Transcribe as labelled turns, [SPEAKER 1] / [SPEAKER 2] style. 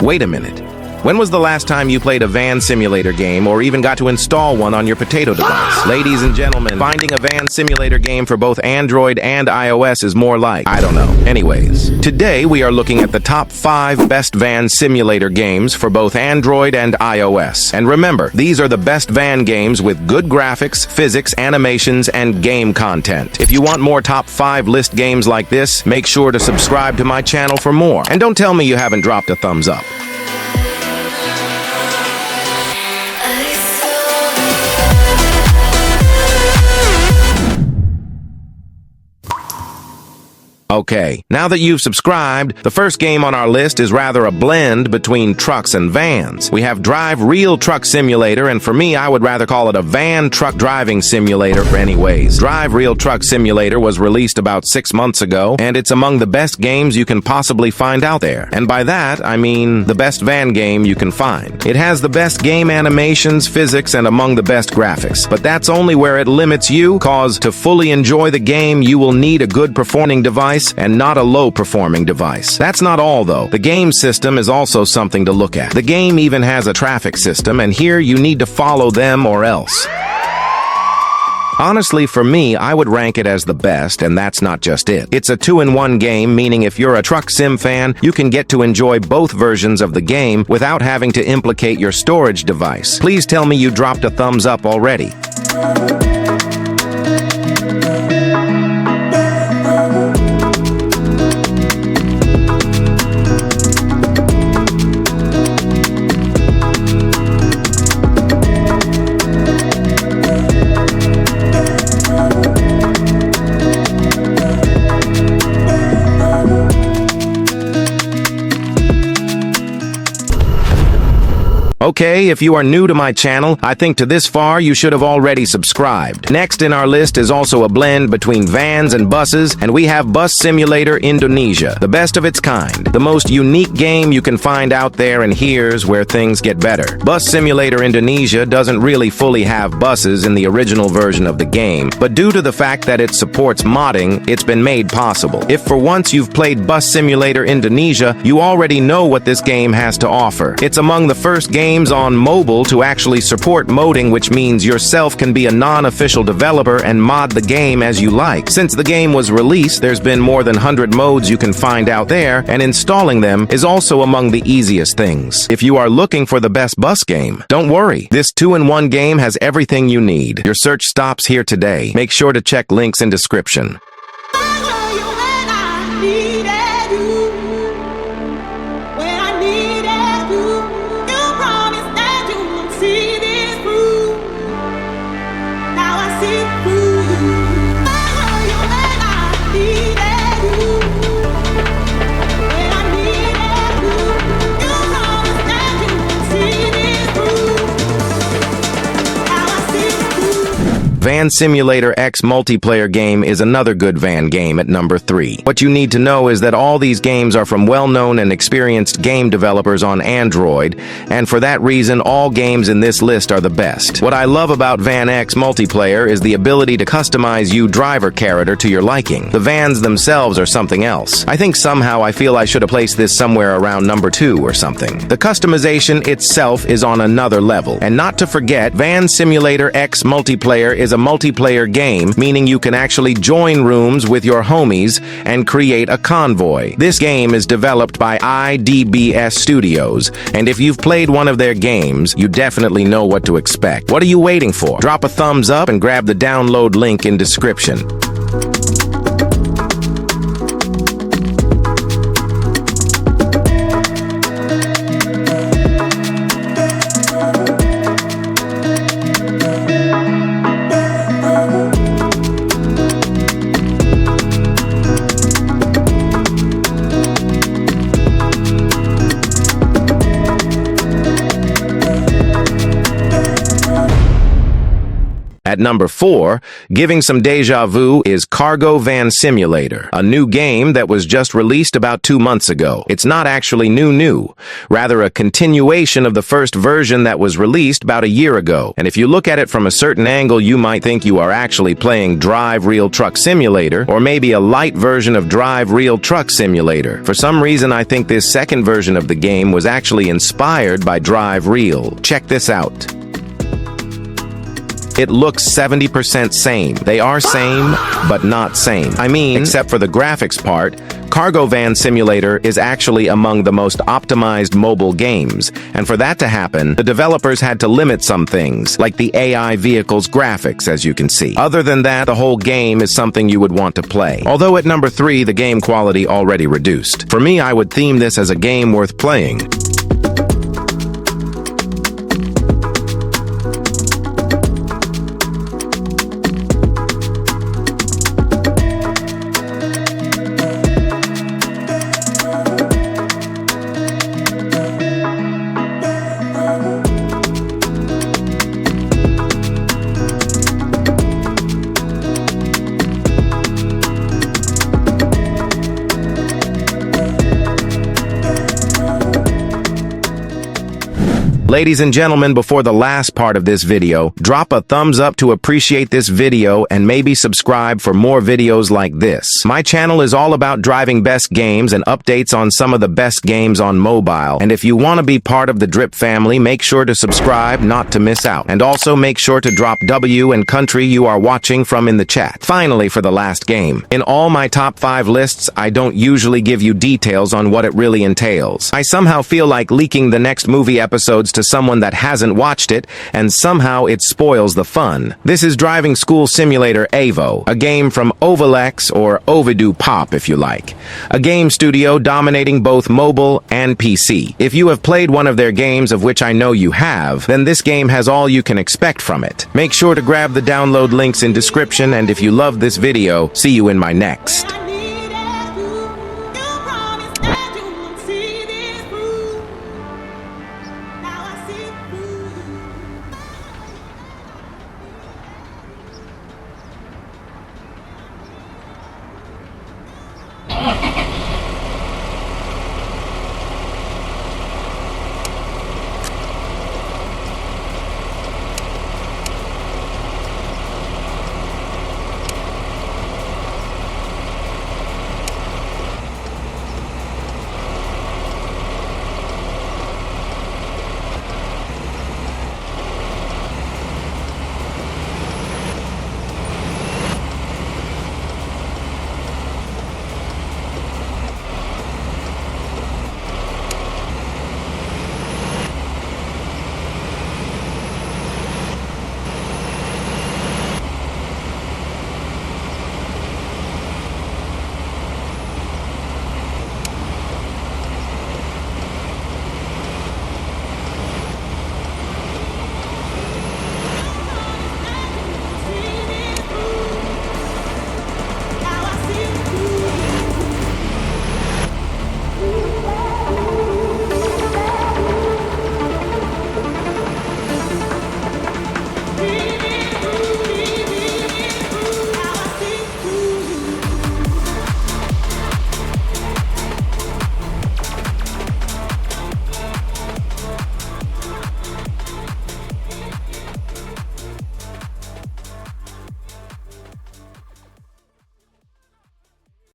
[SPEAKER 1] Wait a minute. When was the last time you played a van simulator game or even got to install one on your potato device? Ladies and gentlemen, finding a van simulator game for both Android and iOS is more like, I don't know. Anyways, today we are looking at the top 5 best van simulator games for both Android and iOS. And remember, these are the best van games with good graphics, physics, animations, and game content. If you want more top 5 list games like this, make sure to subscribe to my channel for more. And don't tell me you haven't dropped a thumbs up. Okay, now that you've subscribed, the first game on our list is rather a blend between trucks and vans. We have Drive Real Truck Simulator, and for me, I would rather call it a van truck driving simulator anyways. Drive Real Truck Simulator was released about 6 months ago, and it's among the best games you can possibly find out there. And by that, I mean the best van game you can find. It has the best game animations, physics, and among the best graphics. But that's only where it limits you, cause to fully enjoy the game, you will need a good performing device and not a low-performing device. That's not all, though. The game system is also something to look at. The game even has a traffic system, and here you need to follow them or else. Honestly, for me, I would rank it as the best, and that's not just it. It's a 2-in-1 game, meaning if you're a truck sim fan, you can get to enjoy both versions of the game without having to implicate your storage device. Please tell me you dropped a thumbs up already. Okay, if you are new to my channel, I think to this far you should have already subscribed. Next in our list is also a blend between vans and buses, and we have Bus Simulator Indonesia, the best of its kind. The most unique game you can find out there, and here's where things get better. Bus Simulator Indonesia doesn't really fully have buses in the original version of the game, but due to the fact that it supports modding, it's been made possible. If for once you've played Bus Simulator Indonesia, you already know what this game has to offer. It's among the first games on mobile to actually support modding, which means yourself can be a non-official developer and mod the game as you like. Since the game was released, there's been more than 100 modes you can find out there, and installing them is also among the easiest things. If you are looking for the best bus game, don't worry. This 2-in-1 game has everything you need. Your search stops here today. Make sure to check links in description. Van Simulator X multiplayer game is another good van game at number 3. What you need to know is that all these games are from well-known and experienced game developers on Android, and for that reason, all games in this list are the best. What I love about Van X multiplayer is the ability to customize your driver character to your liking. The vans themselves are something else. I think somehow I feel I should have placed this somewhere around number 2 or something. The customization itself is on another level, and not to forget, Van Simulator X multiplayer is a multiplayer game, meaning you can actually join rooms with your homies and create a convoy. This game is developed by IDBS Studios, and if you've played one of their games, you definitely know what to expect. What are you waiting for? Drop a thumbs up and grab the download link in description. At number 4, giving some deja vu, is Cargo Van Simulator, a new game that was just released about 2 months ago. It's not actually new, rather a continuation of the first version that was released about a year ago. And if you look at it from a certain angle, you might think you are actually playing Drive Real Truck Simulator, or maybe a light version of Drive Real Truck Simulator. For some reason, I think this second version of the game was actually inspired by Drive Real. Check this out. It looks 70% same. They are same, but not same. I mean, except for the graphics part, Cargo Van Simulator is actually among the most optimized mobile games, and for that to happen, the developers had to limit some things, like the AI vehicle's graphics, as you can see. Other than that, the whole game is something you would want to play. Although at number 3, the game quality already reduced. For me, I would theme this as a game worth playing. Ladies and gentlemen, before the last part of this video, drop a thumbs up to appreciate this video and maybe subscribe for more videos like this. My channel is all about driving best games and updates on some of the best games on mobile. And if you want to be part of the Drip family, make sure to subscribe not to miss out. And also make sure to drop W and country you are watching from in the chat. Finally, for the last game. In all my top 5 lists, I don't usually give you details on what it really entails. I somehow feel like leaking the next movie episodes to someone that hasn't watched it, and somehow it spoils the fun. This is Driving School Simulator Evo, a game from Ovalex, or Ovidu Pop if you like, a game studio dominating both mobile and PC. If you have played one of their games, of which I know you have, then this game has all you can expect from it. Make sure to grab the download links in description, and if you love this video, see you in my next.